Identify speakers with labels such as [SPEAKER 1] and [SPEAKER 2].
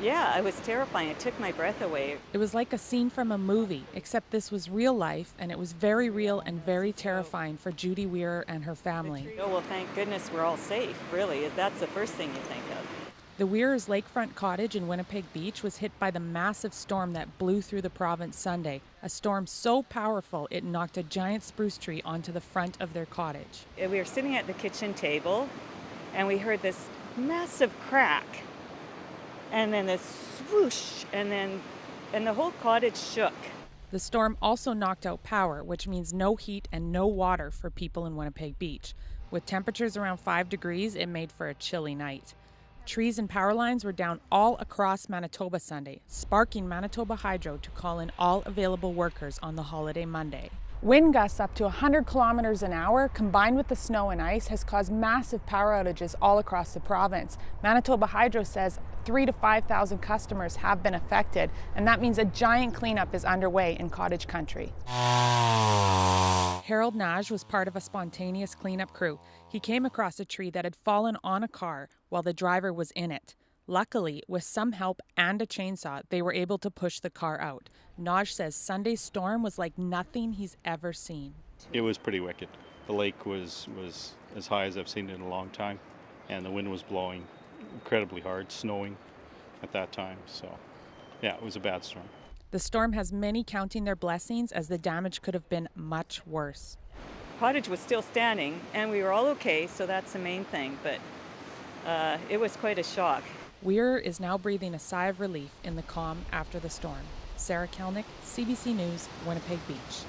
[SPEAKER 1] Yeah, it was terrifying. It took my breath away.
[SPEAKER 2] It was like a scene from a movie, except this was real life, and it was very real and very terrifying for Judy Weir and her family.
[SPEAKER 1] Oh, well, thank goodness we're all safe, really. That's the first thing you think of.
[SPEAKER 2] The Weirs' lakefront cottage in Winnipeg Beach was hit by the massive storm that blew through the province Sunday, a storm so powerful it knocked a giant spruce tree onto the front of their cottage.
[SPEAKER 1] We were sitting at the kitchen table, and we heard this massive crack, and then this swoosh, and the whole cottage shook.
[SPEAKER 2] The storm also knocked out power, which means no heat and no water for people in Winnipeg Beach. With temperatures around 5 degrees, it made for a chilly night. Trees and power lines were down all across Manitoba Sunday, sparking Manitoba Hydro to call in all available workers on the holiday Monday. Wind gusts up to 100 kilometers an hour, combined with the snow and ice, has caused massive power outages all across the province. Manitoba Hydro says 3,000 to 5,000 customers have been affected, and that means a giant cleanup is underway in cottage country. Harold Naj was part of a spontaneous cleanup crew. He came across a tree that had fallen on a car while the driver was in it. Luckily, with some help and a chainsaw, they were able to push the car out. Naj says Sunday's storm was like nothing he's ever seen.
[SPEAKER 3] It was pretty wicked. The lake was as high as I've seen it in a long time, and the wind was blowing incredibly hard, snowing at that time. So, yeah, it was a bad storm.
[SPEAKER 2] The storm has many counting their blessings, as the damage could have been much worse.
[SPEAKER 1] Cottage was still standing, and we were all okay, so that's the main thing, but it was quite a shock.
[SPEAKER 2] Weir is now breathing a sigh of relief in the calm after the storm. Sara Calnek, CBC News, Winnipeg Beach.